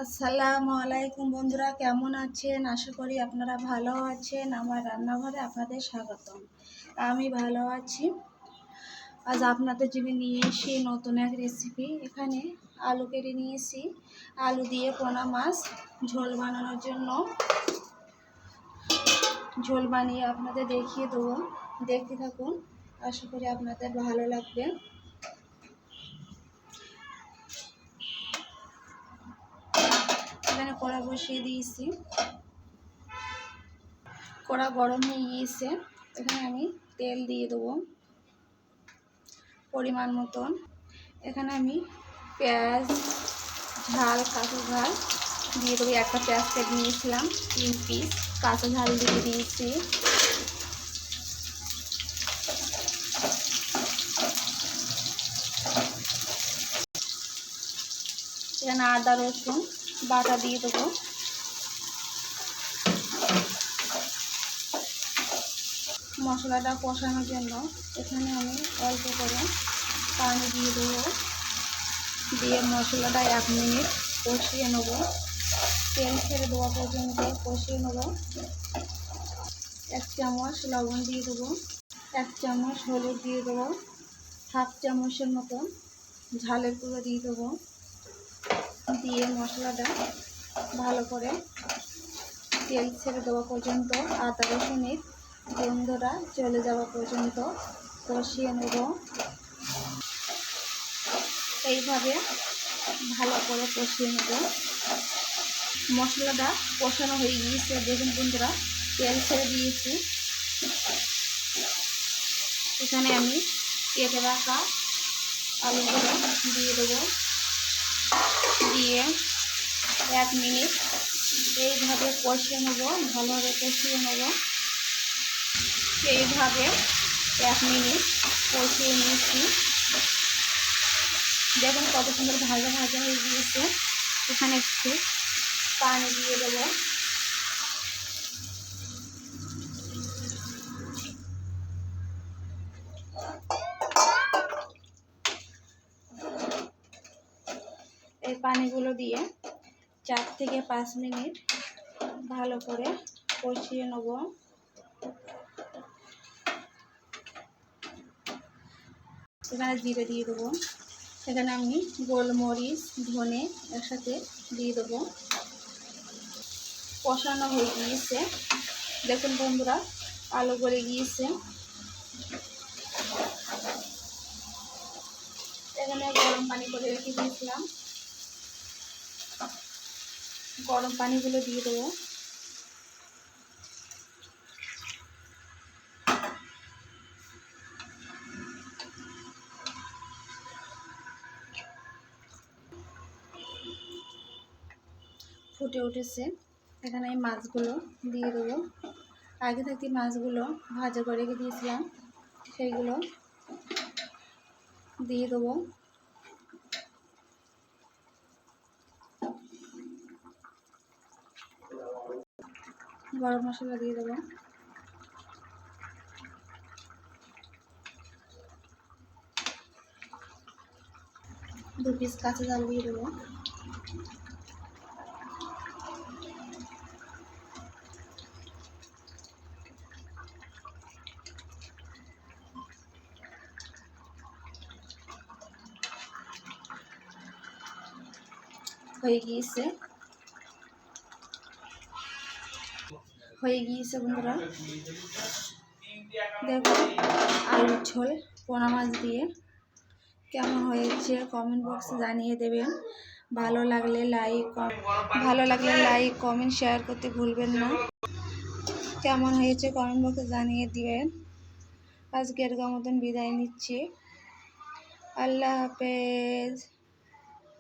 আসসালামু আলাইকুম বন্ধুরা, কেমন আছেন? আশা করি আপনারা ভালো আছেন। আমার রান্নাঘরে আপনাদের স্বাগতম। আমি ভালো আছি। আজ আপনাদের জন্য নিয়ে এসেছি নতুন এক রেসিপি। এখানে আলু কেটে নিয়েছি, আলু দিয়ে পোনা মাছ ঝোল বানানোর জন্য ঝোল বানিয়ে আপনাদের দেখিয়ে দেবো। দেখতে থাকুন, আশা করি আপনাদের ভালো লাগবে। এখানে কড়া বসিয়ে দিয়েছি, কড়া গরম হয়ে গিয়েছে। এখানে আমি তেল দিয়ে দেবো পরিমাণ মতন। এখানে আমি পেঁয়াজ, ঝাল, কাঁচা ঝাল দিয়ে দেবো। একটা পেঁয়াজ কেটে নিয়েছিলাম 3 পিস, কাঁচা ঝাল দিয়ে দিয়েছি। এখানে আদা রসুন বাটা দিয়ে দেবো। মশলাটা কষানোর জন্য এখানে আমি অল্প করে পানি দিয়ে দেবো। দিয়ে মশলাটা 1 মিনিট কষিয়ে নেবো, তেল ছেড়ে দেওয়া পর্যন্ত কষিয়ে নেবো। 1 চামচ লবণ দিয়ে দেবো, 1 চামচ হলুদ দিয়ে দেবো, 1/2 চামচের মতো ঝালের গুঁড়ো দিয়ে দেবো। দিয়ে মশলাটা ভালো করে তেল ছেড়ে দেওয়া পর্যন্ত, আদা রসুনের গন্ধটা চলে যাওয়া পর্যন্ত কষিয়ে নেব। এইভাবে ভালো করে কষিয়ে নেব। মশলাটা কষানো হয়ে গিয়েছে, দেখুন বন্ধুরা, তেল ছেড়ে দিয়েছি। এখানে আমি কেটে রাখা আলুগুলো দিয়ে দেবো। দিয়ে 1 মিনিট এইভাবে কষিয়ে নেব, ভালোভাবে কষিয়ে নেব। এইভাবে 1 মিনিট কষিয়ে নিয়েছি। দেখুন কত সুন্দর ভাজা ভাজা হয়ে গিয়েছে। এখানে একটু পানি দিয়ে দেবো। এই পানিগুলো দিয়ে 4 থেকে 5 মিনিট ভালো করে কষিয়ে নেব। এখানে জিরে দিয়ে দেবো। এখানে আমি গোলমরিচ, ধনে একসাথে দিয়ে দেবো। কষানো হয়ে গিয়েছে, দেখুন বন্ধুরা, আলু গলে গিয়েছে। এখানে গরম পানি করে রেখে দিয়েছিলাম, গরম পানিগুলো দিয়ে দেবো। ফুটে উঠেছে, এখানে এই মাছগুলো দিয়ে দেবো। আগে থাকতে মাছগুলো ভাজা করে রেখে দিয়েছিলাম, সেইগুলো দিয়ে দেবো। গরম মশলা দিয়ে দেবো। দু পিস কাঁচা ঝাল দিয়ে দেবো। হয়ে গিয়েছে বন্ধুরা, দেখো আলুর ঝোল পোনা মাছ দিয়ে কেমন হয়েছে কমেন্ট বক্সে জানিয়ে দেবেন। ভালো লাগলে লাইক কমেন্ট শেয়ার করতে ভুলবেন না। কেমন হয়েছে কমেন্ট বক্সে জানিয়ে দিবেন। আজকের মতন বিদায় নিচ্ছি। আল্লাহ হাফেজ।